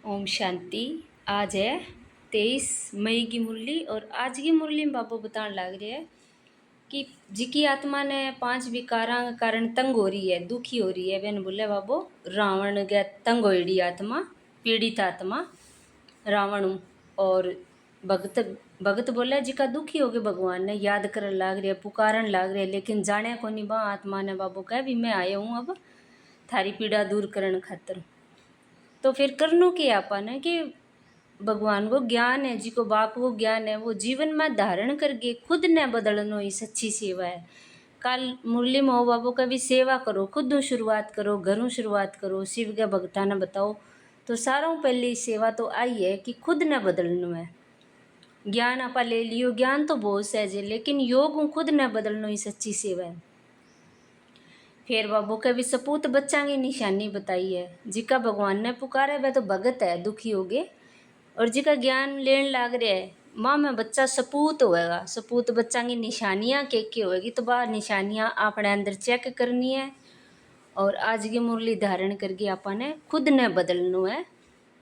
ओम शांति। आज है 23 मई की मुरली और आज की मुरली में बाबू बताने लग रहे हैं कि जिकी आत्मा ने 5 विकारा के कारण तंग हो रही है, दुखी हो रही है, मैंने बोले बाबू रावण के तंग होड़ी आत्मा, पीड़ित आत्मा रावण। और भगत भगत बोले जिका दुखी हो गए भगवान ने याद करन लाग रहे, पुकारन लाग रहे, लेकिन जाने को नहीं बा आत्मा ने बाबू कह भी मैं आया हूँ अब थारी पीड़ा दूर करन खातर। तो फिर करनो के आपन है कि भगवान को ज्ञान है, जिको बाप को ज्ञान है, वो जीवन में धारण करके खुद ने बदलनो ही सच्ची सेवा है। कल मुरली में हो बाबू का भी सेवा करो, खुद शुरुआत करो, घरों शुरुआत करो, शिव के भक्ता ने बताओ। तो सारों पहली सेवा तो आई है कि खुद ने बदलनो है। ज्ञान आपा ले लियो, ज्ञान तो बहुत सहज है, लेकिन योग खुद ने बदलनो ही सच्ची सेवा है। फिर बाबू के भी सपूत बच्चा की निशानी बताई है, जिका भगवान ने पुकारे वह तो भगत है, दुखी हो गए, और जिका ज्ञान लेन लाग रहा है माँ में बच्चा सपूत होएगा। सपूत बच्चा की निशानियाँ के होएगी, तो वह निशानियाँ अपने अंदर चेक करनी है और आज की मुरली धारण करके आपने खुद ने बदलनो है।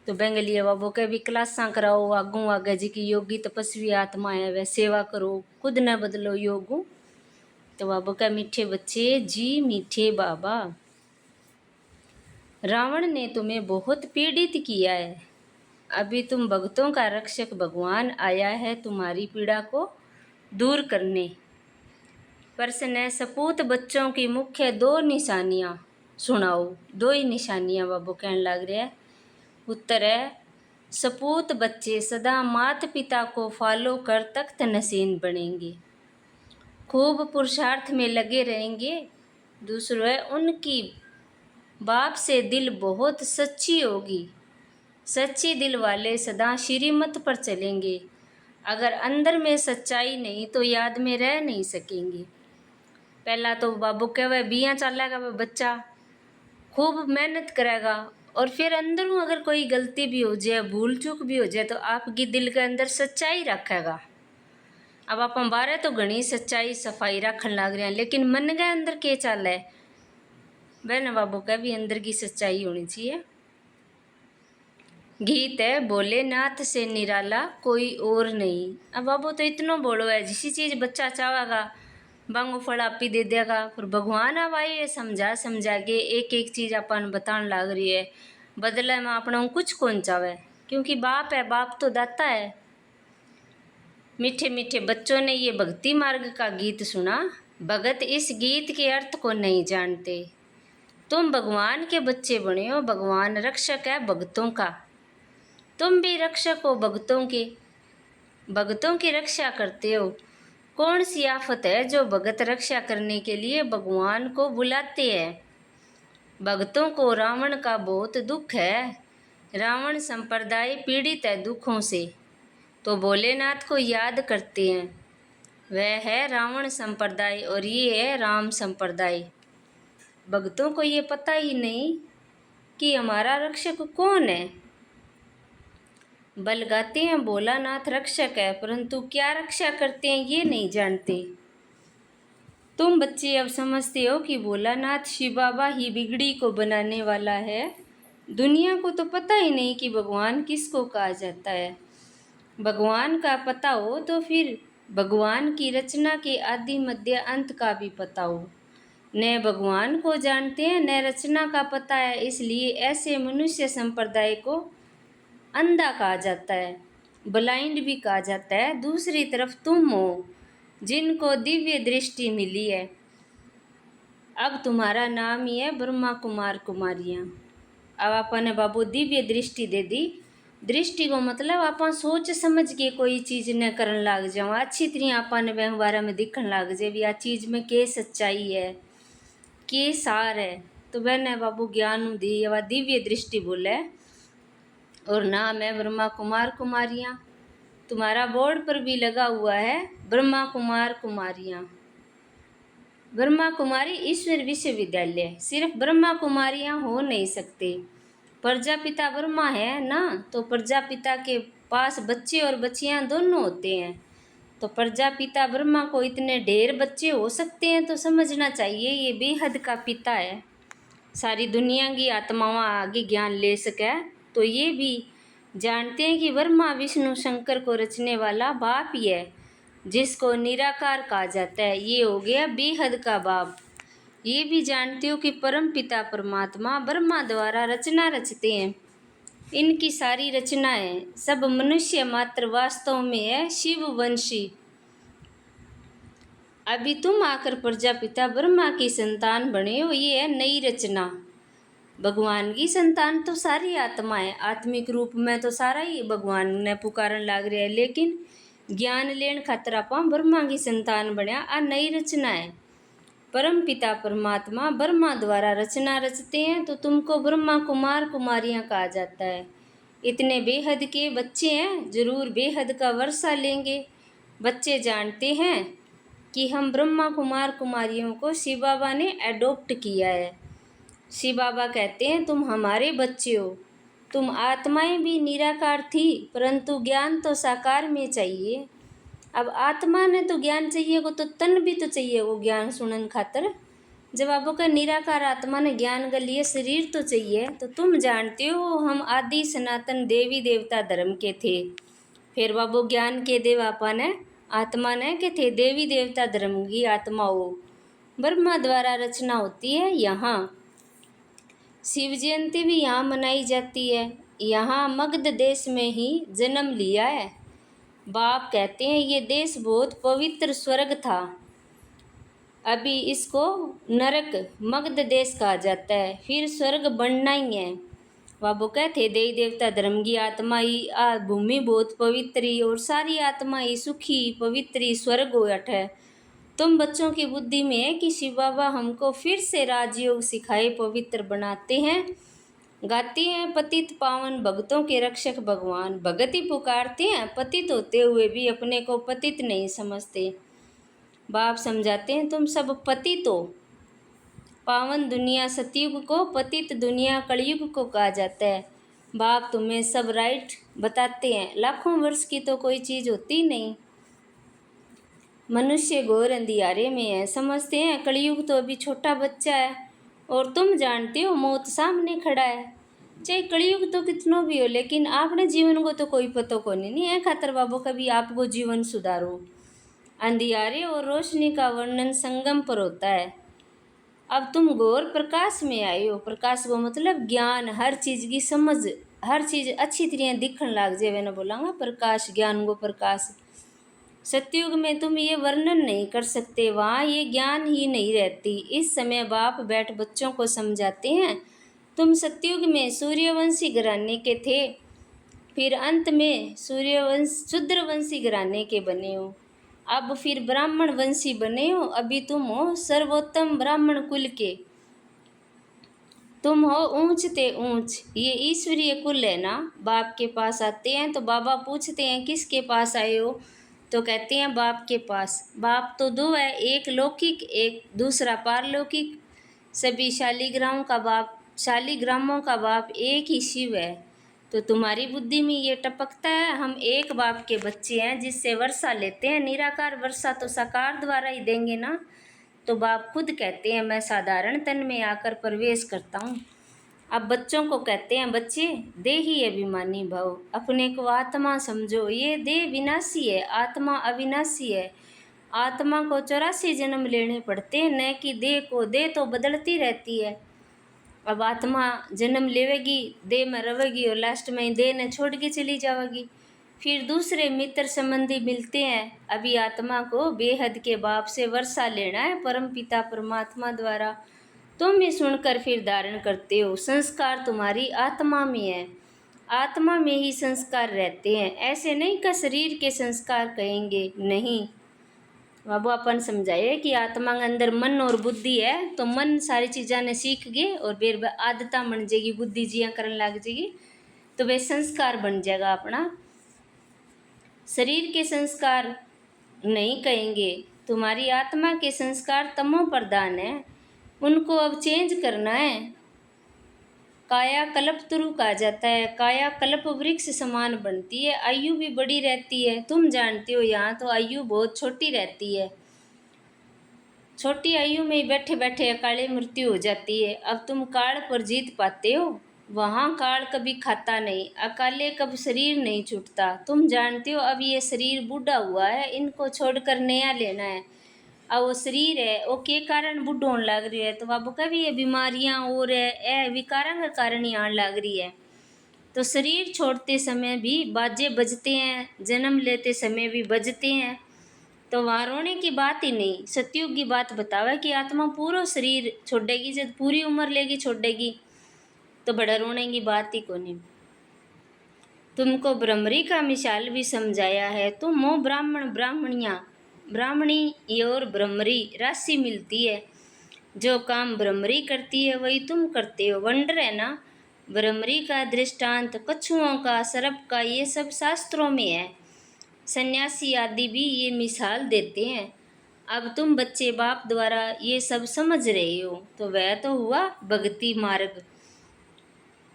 तो बेंगलिया बाबू के भी क्लासा कराओ, आगू आगे जी की योगी तपस्वी आत्मा है वह सेवा करो, खुद ने बदलो योगू। तो बाबू का मीठे बच्चे जी मीठे बाबा, रावण ने तुम्हें बहुत पीड़ित किया है, अभी तुम भक्तों का रक्षक भगवान आया है तुम्हारी पीड़ा को दूर करने। प्रश्न सपूत बच्चों की मुख्य 2 निशानियाँ सुनाओ। 2 ही निशानियाँ बाबू कहने लग रहे हैं। उत्तर है सपूत बच्चे सदा माता पिता को फॉलो कर तख्त नशीन बनेंगे, खूब पुरुषार्थ में लगे रहेंगे। दूसरा है उनकी बाप से दिल बहुत सच्ची होगी, सच्ची दिल वाले सदा श्रीमत पर चलेंगे, अगर अंदर में सच्चाई नहीं तो याद में रह नहीं सकेंगे। पहला तो बाबू कह वह बिया चलेगा, वह बच्चा खूब मेहनत करेगा, और फिर अंदरों अगर कोई गलती भी हो जाए, भूल चूक भी हो जाए, तो आपकी दिल के अंदर सच्चाई रखेगा। अब आप बारे तो घनी सच्चाई सफाई रखन लग रहे हैं, लेकिन मन के अंदर के चल है वह बाबू का भी अंदर की सच्चाई होनी चाहिए। गीत है भोलेनाथ से निराला कोई और नहीं। अब बाबू तो इतना बोलो है, जिसी चीज़ बच्चा चाहेगा बांगो फल आप ही दे देगा, पर भगवान अब आइए समझा समझा के एक एक चीज़ अपन बताने लग रही है। बदले में अपना कुछ कौन चाहे, क्योंकि बाप है, बाप तो दाता है। मीठे मीठे बच्चों ने ये भक्ति मार्ग का गीत सुना, भगत इस गीत के अर्थ को नहीं जानते। तुम भगवान के बच्चे बने हो, भगवान रक्षक है भक्तों का, तुम भी रक्षक हो भक्तों के, भक्तों की रक्षा करते हो। कौन सी आफत है जो भगत रक्षा करने के लिए भगवान को बुलाते हैं। भक्तों को रावण का बहुत दुख है, रावण संप्रदाय पीड़ित है दुखों से, तो भोलेनाथ को याद करते हैं। वह है रावण संप्रदाय और ये है राम संप्रदाय। भक्तों को ये पता ही नहीं कि हमारा रक्षक कौन है। बल गाते हैं भोलानाथ रक्षक है, परंतु क्या रक्षा करते हैं ये नहीं जानते। तुम बच्चे अब समझते हो कि भोलानाथ शिव बाबा ही बिगड़ी को बनाने वाला है। दुनिया को तो पता ही नहीं कि भगवान किसको कहा जाता है। भगवान का पता हो तो फिर भगवान की रचना के आदि मध्य अंत का भी पता हो। न भगवान को जानते हैं न रचना का पता है, इसलिए ऐसे मनुष्य संप्रदाय को अंधा कहा जाता है, ब्लाइंड भी कहा जाता है। दूसरी तरफ तुम हो जिनको दिव्य दृष्टि मिली है, अब तुम्हारा नाम ही है ब्रह्मा कुमार कुमारियाँ। अब आपने बाबू दिव्य दृष्टि दे दी। दृष्टि को मतलब आप सोच समझ के कोई चीज़ न करन लग जाओ, अच्छी तरह आपने वह बारे में दिखन लग जाए भी आ चीज़ में के सच्चाई है के सार है, तो वह बाबू ज्ञान दी या दिव्य दृष्टि बोले। और नाम है ब्रह्मा कुमार कुमारियाँ। तुम्हारा बोर्ड पर भी लगा हुआ है ब्रह्मा कुमार कुमारियाँ। ब्रह्मा कुमारी ईश्वर विश्वविद्यालय, सिर्फ ब्रह्मा कुमारियाँ हो नहीं सकते। प्रजापिता ब्रह्मा है ना, तो प्रजापिता के पास बच्चे और बच्चियाँ दोनों होते हैं। तो प्रजापिता ब्रह्मा को इतने ढेर बच्चे हो सकते हैं, तो समझना चाहिए ये बेहद का पिता है, सारी दुनिया की आत्माओं आगे ज्ञान ले सके। तो ये भी जानते हैं कि ब्रह्मा विष्णु शंकर को रचने वाला बाप ही है, जिसको निराकार कहा जाता है। ये हो गया बेहद का बाप। ये भी जानते हो कि परम पिता परमात्मा ब्रह्मा द्वारा रचना रचते हैं। इनकी सारी रचनाएं सब मनुष्य मात्र वास्तव में है शिववंशी। अभी तुम आकर प्रजापिता ब्रह्मा की संतान बने हो, ये है नई रचना। भगवान की संतान तो सारी आत्मा है, आत्मिक रूप में तो सारा ही भगवान ने पुकारन लाग रहा है, लेकिन ज्ञान लेन खातर आप ब्रह्मा की संतान बनया। आ नई रचना है। परम पिता परमात्मा ब्रह्मा द्वारा रचना रचते हैं, तो तुमको ब्रह्मा कुमार कुमारियां कहा जाता है। इतने बेहद के बच्चे हैं, जरूर बेहद का वर्षा लेंगे। बच्चे जानते हैं कि हम ब्रह्मा कुमार कुमारियों को शिव बाबा ने एडॉप्ट किया है। शिव बाबा कहते हैं तुम हमारे बच्चे हो। तुम आत्माएं भी निराकार थी, परंतु ज्ञान तो साकार में चाहिए। अब आत्मा ने तो ज्ञान चाहिए को, तो तन भी तो चाहिए वो ज्ञान सुनन खातर। जब आपको का निराकार आत्मा ने ज्ञान के लिए शरीर तो चाहिए। तो तुम जानते हो हम आदि सनातन देवी देवता धर्म के थे। फिर बाबू ज्ञान के देव आपा ने आत्मा ने के थे देवी देवता धर्म की आत्मा हो। ब्रह्मा द्वारा रचना होती है यहाँ। शिव जयंती भी यहाँ मनाई जाती है। यहाँ मगध देश में ही जन्म लिया है। बाप कहते हैं ये देश बहुत पवित्र स्वर्ग था, अभी इसको नरक मगध देश कहा जाता है, फिर स्वर्ग बनना ही है। बाबू कहते देवी देवता धर्म की आत्मा ही आ भूमि बहुत पवित्र ही, और सारी आत्मा ही सुखी पवित्र स्वर्ग हो अठ है। तुम बच्चों की बुद्धि में है कि शिव बाबा हमको फिर से राजयोग सिखाए पवित्र बनाते हैं। गाते हैं पतित पावन भक्तों के रक्षक भगवान। भगत ही पुकारते हैं, पतित होते हुए भी अपने को पतित नहीं समझते। बाप समझाते हैं तुम सब पतित हो। पावन दुनिया सतयुग को, पतित दुनिया कलयुग को कहा जाता है। बाप तुम्हें सब राइट बताते हैं। लाखों वर्ष की तो कोई चीज़ होती नहीं। मनुष्य घोर अंधियारे में है, समझते हैं कलयुग तो अभी छोटा बच्चा है, और तुम जानते हो मौत सामने खड़ा है। चाहे कलयुग तो कितनों भी हो, लेकिन आपने जीवन को तो कोई पता को नहीं है। खातर बाबू कभी आपको जीवन सुधारो। अंधियारे और रोशनी का वर्णन संगम पर होता है। अब तुम घोर प्रकाश में आए हो। प्रकाश को मतलब ज्ञान, हर चीज़ की समझ, हर चीज़ अच्छी तरह दिखने लग जाए। मैंने बोलांगा प्रकाश, ज्ञान को प्रकाश। सतयुग में तुम ये वर्णन नहीं कर सकते, वहाँ ये ज्ञान ही नहीं रहती। इस समय बाप बैठ बच्चों को समझाते हैं तुम सतयुग में सूर्यवंशी घराने के थे, फिर अंत में शूद्रवंशी घराने के बने हो, अब फिर ब्राह्मण वंशी बने हो। अभी तुम हो सर्वोत्तम ब्राह्मण कुल के, तुम हो ऊंच ते ऊंच। ये ईश्वरीय कुल है ना। बाप के पास आते हैं तो बाबा पूछते हैं किसके पास आए हो, तो कहते हैं बाप के पास। बाप तो दो है, एक लौकिक एक दूसरा पारलौकिक। सभी शालिग्रामों का बाप, शालिग्रामों का बाप एक ही शिव है। तो तुम्हारी बुद्धि में ये टपकता है हम एक बाप के बच्चे हैं, जिससे वर्षा लेते हैं। निराकार वर्षा तो साकार द्वारा ही देंगे ना। तो बाप खुद कहते हैं मैं साधारण तन में आकर प्रवेश करता हूँ। अब बच्चों को कहते हैं बच्चे देही अभिमानी भव, अपने को आत्मा समझो। ये देह विनाशी है, आत्मा अविनाशी है। आत्मा को 84 जन्म लेने पड़ते हैं, न कि देह को। देह तो बदलती रहती है। अब आत्मा जन्म लेवेगी, देह में रहेगी, और लास्ट में देह ने छोड़ के चली जाएगी। फिर दूसरे मित्र संबंधी मिलते हैं। अभी आत्मा को बेहद के बाप से वर्षा लेना है परम पिता परमात्मा द्वारा। तुम ये सुनकर फिर धारण करते हो। संस्कार तुम्हारी आत्मा में है, आत्मा में ही संस्कार रहते हैं। ऐसे नहीं कि शरीर के संस्कार कहेंगे, नहीं। बाबू अपन समझाए कि आत्मा के अंदर मन और बुद्धि है, तो मन सारी चीज़ा ने सीख गए और फिर आदत बन जाएगी, बुद्धि जिया करने लग जाएगी, तो वे संस्कार बन जाएगा अपना। शरीर के संस्कार नहीं कहेंगे। तुम्हारी आत्मा के संस्कार तमो प्रधान है, उनको अब चेंज करना है। काया कल्प तुरु कहा जाता है। काया कल्प वृक्ष समान बनती है, आयु भी बड़ी रहती है। तुम जानते हो यहाँ तो आयु बहुत छोटी रहती है। छोटी आयु में बैठे बैठे अकाले मृत्यु हो जाती है। अब तुम काल पर जीत पाते हो। वहाँ काल कभी खाता नहीं, अकाले कब शरीर नहीं छूटता। तुम जानते हो अब ये शरीर बूढ़ा हुआ है, इनको छोड़कर नया लेना है। अब वो शरीर है वो के कारण बूढ़ो होने लग रही है, तो अब कभी ये बीमारियां और है ए विकारा के कारण ही आने लग रही है। तो शरीर छोड़ते समय भी बाजे बजते हैं, जन्म लेते समय भी बजते हैं। तो वहाँ रोने की बात ही नहीं, सतयुग की बात बतावे कि आत्मा पूरा शरीर छोड़ेगी, जब पूरी उम्र लेगी छोड़ेगी, तो बड़ा रोने की बात ही कोनी। तुमको ब्रह्मरी का मिसाल भी समझाया है। तुम हो ब्राह्मण ब्राह्मणियाँ, ब्राह्मणी और ब्रह्मरी राशि मिलती है। जो काम ब्रह्मरी करती है वही तुम करते हो। वंडर है ना। ब्रह्मरी का दृष्टांत कछुओं का, सर्प का, ये सब शास्त्रों में है। सन्यासी आदि भी ये मिसाल देते हैं। अब तुम बच्चे बाप द्वारा ये सब समझ रहे हो, तो वह तो हुआ भक्ति मार्ग।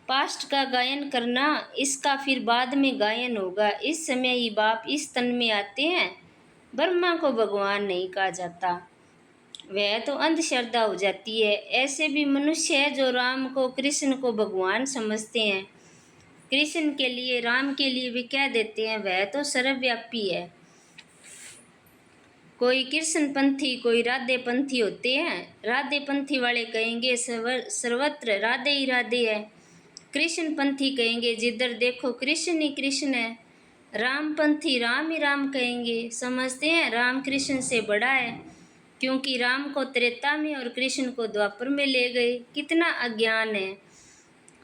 पास्ट का गायन करना, इसका फिर बाद में गायन होगा। इस समय ही बाप इस तन में आते हैं। ब्रह्मा को भगवान नहीं कहा जाता, वह तो अंधश्रद्धा हो जाती है। ऐसे भी मनुष्य है जो राम को, कृष्ण को भगवान समझते हैं। कृष्ण के लिए, राम के लिए भी कह देते हैं वह तो सर्वव्यापी है। कोई कृष्ण पंथी, कोई राधे पंथी होते हैं। राधे पंथी वाले कहेंगे सर्वत्र राधे ही राधे है। कृष्ण पंथी कहेंगे जिधर देखो कृष्ण ही कृष्ण है। राम पंथी राम ही राम कहेंगे, समझते हैं राम कृष्ण से बड़ा है, क्योंकि राम को त्रेता में और कृष्ण को द्वापर में ले गए। कितना अज्ञान है।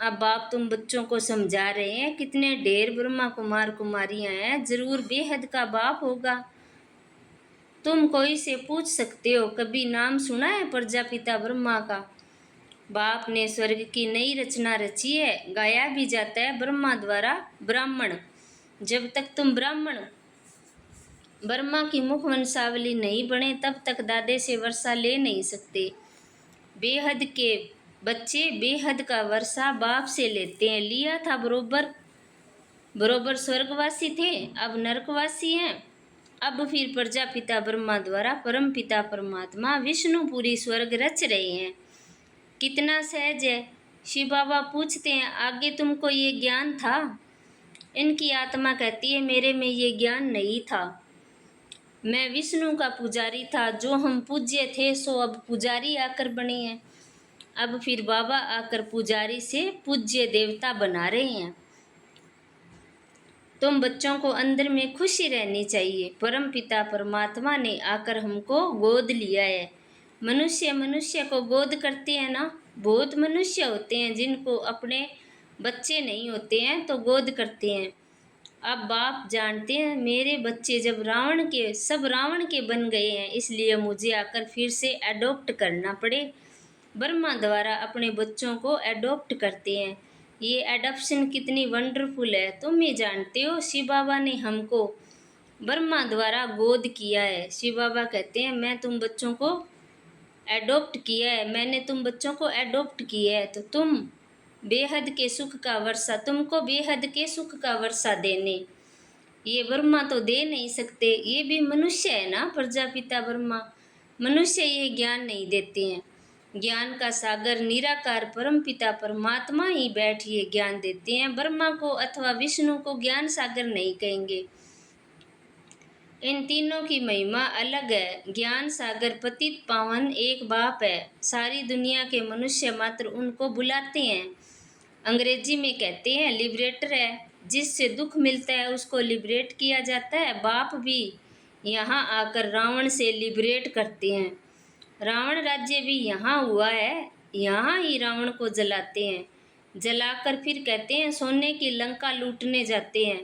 अब बाप तुम बच्चों को समझा रहे हैं, कितने ढेर ब्रह्मा कुमार कुमारियां हैं, जरूर बेहद का बाप होगा। तुम कोई से पूछ सकते हो, कभी नाम सुना है प्रजापिता ब्रह्मा का? बाप ने स्वर्ग की नई रचना रची है, गाया भी जाता है ब्रह्मा द्वारा। ब्राह्मण, जब तक तुम ब्राह्मण ब्रह्मा की मुख वंशावली नहीं बने तब तक दादे से वर्षा ले नहीं सकते। बेहद के बच्चे बेहद का वर्षा बाप से लेते हैं। लिया था बरोबर बरोबर स्वर्गवासी थे, अब नरकवासी हैं। अब फिर प्रजापिता ब्रह्मा द्वारा परम पिता परमात्मा विष्णु पूरी स्वर्ग रच रहे हैं। कितना सहज है। शिव बाबा पूछते हैं आगे तुमको ये ज्ञान था? इनकी आत्मा कहती है मेरे में ये ज्ञान नहीं था। मैं विष्णु का पुजारी था, जो हम पूज्य थे सो अब पुजारी आकर बने हैं। अब फिर बाबा आकर पुजारी से पूज्य देवता बना रहे हैं। तुम बच्चों को अंदर में खुशी रहनी चाहिए। परम पिता परमात्मा ने आकर हमको गोद लिया है। मनुष्य मनुष्य को गोद करते हैं ना। बहुत मनुष्य होते हैं जिनको अपने बच्चे नहीं होते हैं तो गोद करते हैं। अब बाप जानते हैं मेरे बच्चे जब सब रावण के बन गए हैं, इसलिए मुझे आकर फिर से एडॉप्ट करना पड़े। ब्रह्मा द्वारा अपने बच्चों को एडॉप्ट करते हैं। ये एडॉप्शन कितनी वंडरफुल है। तुम ये जानते हो शिव बाबा ने हमको ब्रह्मा द्वारा गोद किया है। शिव बाबा कहते हैं मैं तुम बच्चों को एडॉप्ट किया है, मैंने तुम बच्चों को एडॉप्ट किया है, तो तुम बेहद के सुख का वर्षा, तुमको बेहद के सुख का वर्षा देने ये ब्रह्मा तो दे नहीं सकते। ये भी मनुष्य है ना, प्रजापिता ब्रह्मा। मनुष्य ये ज्ञान नहीं देते हैं। ज्ञान का सागर निराकार परम पिता परमात्मा ही बैठ ये ज्ञान देते हैं। ब्रह्मा को अथवा विष्णु को ज्ञान सागर नहीं कहेंगे। इन तीनों की महिमा अलग है। ज्ञान सागर पतित पावन एक बाप है। सारी दुनिया के मनुष्य मात्र उनको बुलाते हैं। अंग्रेजी में कहते हैं लिबरेटर है। जिससे दुख मिलता है उसको लिबरेट किया जाता है। बाप भी यहाँ आकर रावण से लिबरेट करते हैं। रावण राज्य भी यहाँ हुआ है, यहाँ ही रावण को जलाते हैं। जलाकर फिर कहते हैं सोने की लंका लूटने जाते हैं।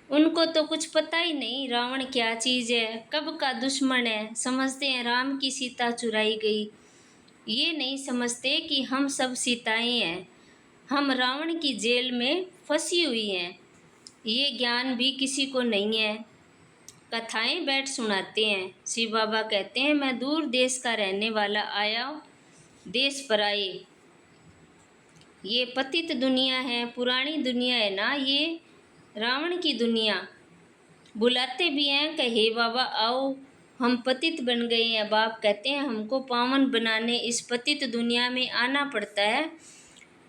उनको तो कुछ पता ही नहीं रावण क्या चीज़ है, कब का दुश्मन है। समझते हैं राम की सीता चुराई गई। ये नहीं समझते कि हम सब सीताएं हैं, हम रावण की जेल में फंसी हुई हैं। ये ज्ञान भी किसी को नहीं है। कथाएं बैठ सुनाते हैं। शिव बाबा कहते हैं मैं दूर देश का रहने वाला आया देश पर आए। ये पतित दुनिया है, पुरानी दुनिया है ना, ये रावण की दुनिया। बुलाते भी हैं कि हे बाबा आओ, हम पतित बन गए हैं। बाप कहते हैं हमको पावन बनाने इस पतित दुनिया में आना पड़ता है।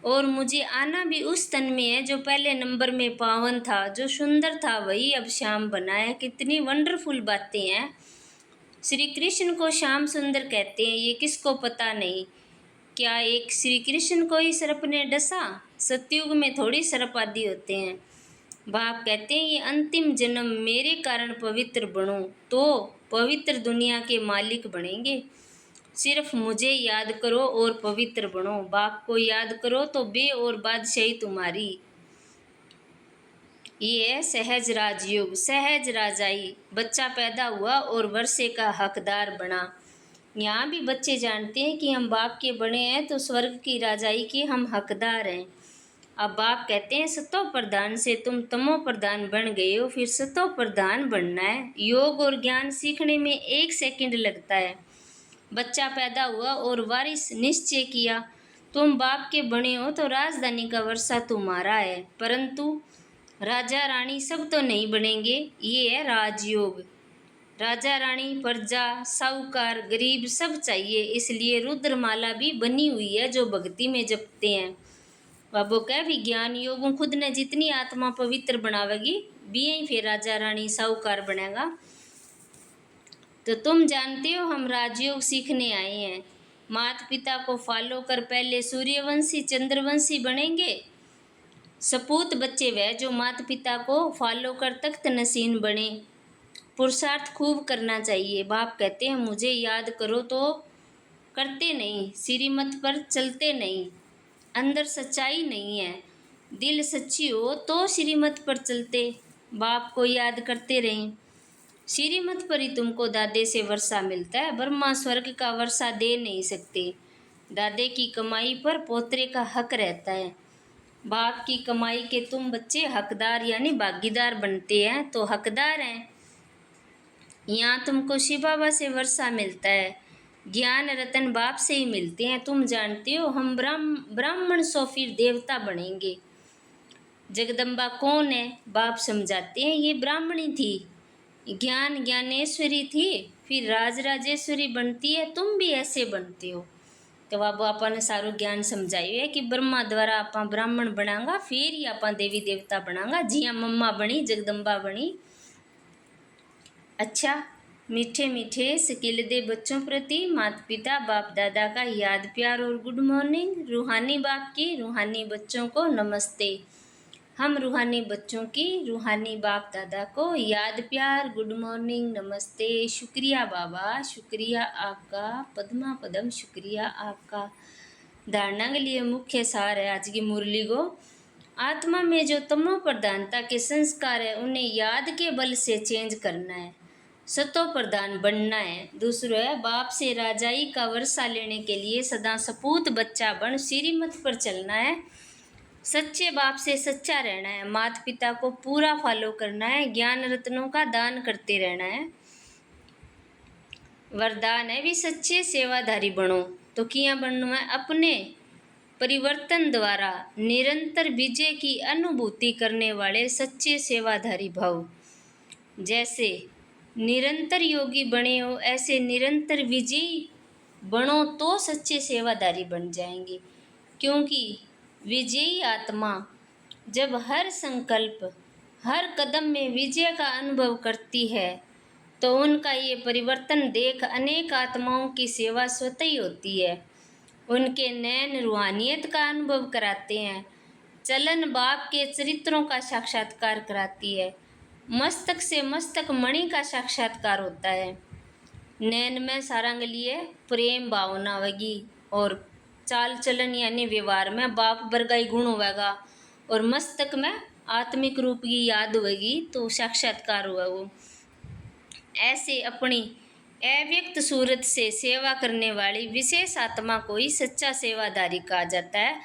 और मुझे आना भी उस तन में है जो पहले नंबर में पावन था, जो सुंदर था वही अब श्याम बना है। कितनी वंडरफुल बातें हैं। श्री कृष्ण को श्याम सुंदर कहते हैं, ये किसको पता नहीं। क्या एक श्री कृष्ण को ही सर्प ने डसा? सतयुग में थोड़ी सर्प आदि होते हैं। बाप कहते हैं ये अंतिम जन्म मेरे कारण पवित्र बनो तो पवित्र दुनिया के मालिक बनेंगे। सिर्फ मुझे याद करो और पवित्र बनो। बाप को याद करो तो बे और बादशाही तुम्हारी। ये है सहज राजयोग, सहज राजाई। बच्चा पैदा हुआ और वर्षे का हकदार बना। यहाँ भी बच्चे जानते हैं कि हम बाप के बने हैं तो स्वर्ग की राजाई के हम हकदार हैं। अब बाप कहते हैं सतो प्रधान से तुम तमो प्रधान बन गए हो, फिर सतो प्रधान बनना है। योग और ज्ञान सीखने में 1 सेकंड लगता है। बच्चा पैदा हुआ और वारिस निश्चय किया तुम बाप के बने हो तो राजधानी का वर्षा तुम्हारा है, परंतु राजा रानी सब तो नहीं बनेंगे। ये है राजयोग। राजा रानी, प्रजा, साहूकार, गरीब सब चाहिए, इसलिए रुद्रमाला भी बनी हुई है जो भक्ति में जपते हैं। बाबू कह विज्ञान योग खुद ने जितनी आत्मा पवित्र बनावेगी भी यही फिर राजा रानी साहूकार बनेगा। तो तुम जानते हो हम राजयोग सीखने आए हैं। माता पिता को फॉलो कर पहले सूर्यवंशी चंद्रवंशी बनेंगे। सपूत बच्चे वह जो माता पिता को फॉलो कर तख्त नसीन बने। पुरुषार्थ खूब करना चाहिए। बाप कहते हैं मुझे याद करो तो करते नहीं, श्रीमत पर चलते नहीं, अंदर सच्चाई नहीं है। दिल सच्ची हो तो श्रीमत पर चलते, बाप को याद करते रहें। श्रीमत पर ही तुमको दादे से वर्षा मिलता है। ब्रह्मा स्वर्ग का वर्षा दे नहीं सकते। दादे की कमाई पर पोतरे का हक रहता है। बाप की कमाई के तुम बच्चे हकदार यानी भागीदार बनते हैं तो हकदार हैं। यहाँ तुमको शिव बाबा से वर्षा मिलता है। ज्ञान रतन बाप से ही मिलते हैं। तुम जानते हो हम ब्राह्मण सो फिर देवता बनेंगे। जगदम्बा कौन है? बाप समझाते हैं ये ब्राह्मणी थी, ज्ञान ज्ञानेश्वरी थी, फिर राजराजेश्वरी बनती है। तुम भी ऐसे बनते हो। तो बाबू आपा ने सारू ज्ञान समझाई है कि ब्रह्मा द्वारा आपा ब्राह्मण बनांगा फिर ही आपा देवी देवता बनांगा। जिया मम्मा बनी जगदम्बा बनी। अच्छा, मीठे मीठे स्किल दे बच्चों प्रति माता पिता बाप दादा का याद प्यार और गुड मॉर्निंग। रूहानी बाप की रूहानी बच्चों को नमस्ते। हम रूहानी बच्चों की रूहानी बाप दादा को याद प्यार गुड मॉर्निंग नमस्ते। शुक्रिया बाबा, शुक्रिया आपका, पद्मा पदम शुक्रिया आपका। धारणा के लिए मुख्य सार है आज की मुरली को। आत्मा में जो तमो प्रधानता के संस्कार है उन्हें याद के बल से चेंज करना है, सतो प्रधान बनना है। दूसरा है बाप से राजाई का वर्षा लेने के लिए सदा सपूत बच्चा बन श्रीमत पर चलना है। सच्चे बाप से सच्चा रहना है। माता पिता को पूरा फॉलो करना है। ज्ञान रत्नों का दान करते रहना है। वरदान है भी सच्चे सेवाधारी बनो। तो किया बनना है? अपने परिवर्तन द्वारा निरंतर विजय की अनुभूति करने वाले सच्चे सेवाधारी भव। जैसे निरंतर योगी बने हो ऐसे निरंतर विजयी बनो तो सच्चे सेवाधारी बन जाएंगे। क्योंकि विजयी आत्मा जब हर संकल्प हर कदम में विजय का अनुभव करती है तो उनका ये परिवर्तन देख अनेक आत्माओं की सेवा स्वतः ही होती है। उनके नैन रूहानियत का अनुभव कराते हैं। चलन बाप के चरित्रों का साक्षात्कार कराती है। मस्तक से मस्तक मणि का साक्षात्कार होता है। नैन में सारंग लिए प्रेम भावना होगी और चाल चलन यानी व्यवहार में बाप वर्गा ही गुण होगा और मस्तक में आत्मिक रूप की याद होगी तो साक्षात्कार हुआ वो। ऐसे अपनी अव्यक्त सूरत से सेवा करने वाली विशेष आत्मा को ही सच्चा सेवाधारी कहा जाता है।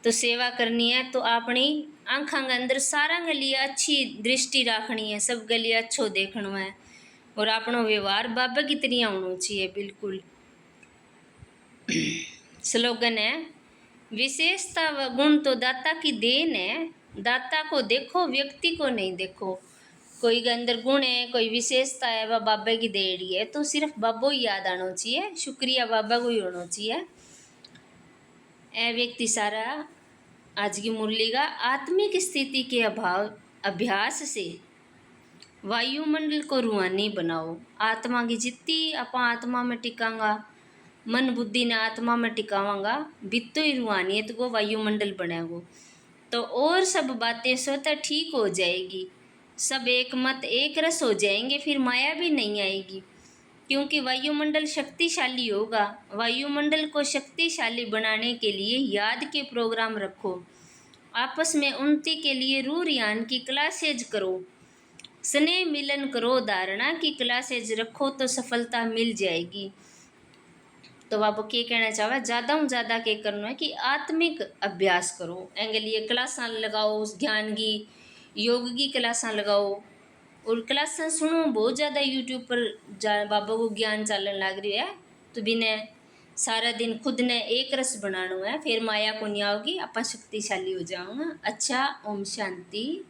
तो सेवा करनी है तो अपनी आँखों के अंदर सारा के लिए अच्छी दृष्टि रखनी है, सब के लिए अच्छो देखना है और अपना व्यवहार बाबा की तरह होना चाहिए। बिल्कुल स्लोगन है विशेषता व गुण तो दाता की देन है। दाता को देखो व्यक्ति को नहीं देखो। कोई के अंदर गुण है कोई विशेषता है वह बाबा की दे रही है तो सिर्फ बाबा ही याद आना चाहिए, शुक्रिया बाबा को ही होना चाहिए। ए व्यक्ति सारा आज की मुरली का आत्मिक स्थिति के अभ्यास से वायुमंडल को रूहानी बनाओ। आत्मा की जितनी अपन आत्मा में टिकांगा, मन बुद्धि ने आत्मा में टिकावांगा, बित्तो ही रूहानियत को वायुमंडल बनेगो। तो और सब बातें स्वतः ठीक हो जाएगी, सब एक मत एक रस हो जाएंगे, फिर माया भी नहीं आएगी। क्योंकि वायुमंडल शक्तिशाली होगा। वायुमंडल को शक्तिशाली बनाने के लिए याद के प्रोग्राम रखो, आपस में उन्नति के लिए रूह रियान की क्लासेज करो, स्नेह मिलन करो, धारणा की क्लासेज रखो तो सफलता मिल जाएगी। तो बाबू क्या कहना चाहे, ज़्यादा से ज़्यादा क्या करना है कि आत्मिक अभ्यास करो। एंगे लिए क्लासा लगाओ, ज्ञान की योग की क्लासा लगाओ और क्लासा सुनो। बहुत ज़्यादा यूट्यूब पर बाबा को ज्ञान चलन लग रही है, तो बिने सारा दिन खुद ने एक रस बनाना है, फिर माया को नहीं आओगी, अपन शक्तिशाली हो जाऊंगा। अच्छा, ओम शांति।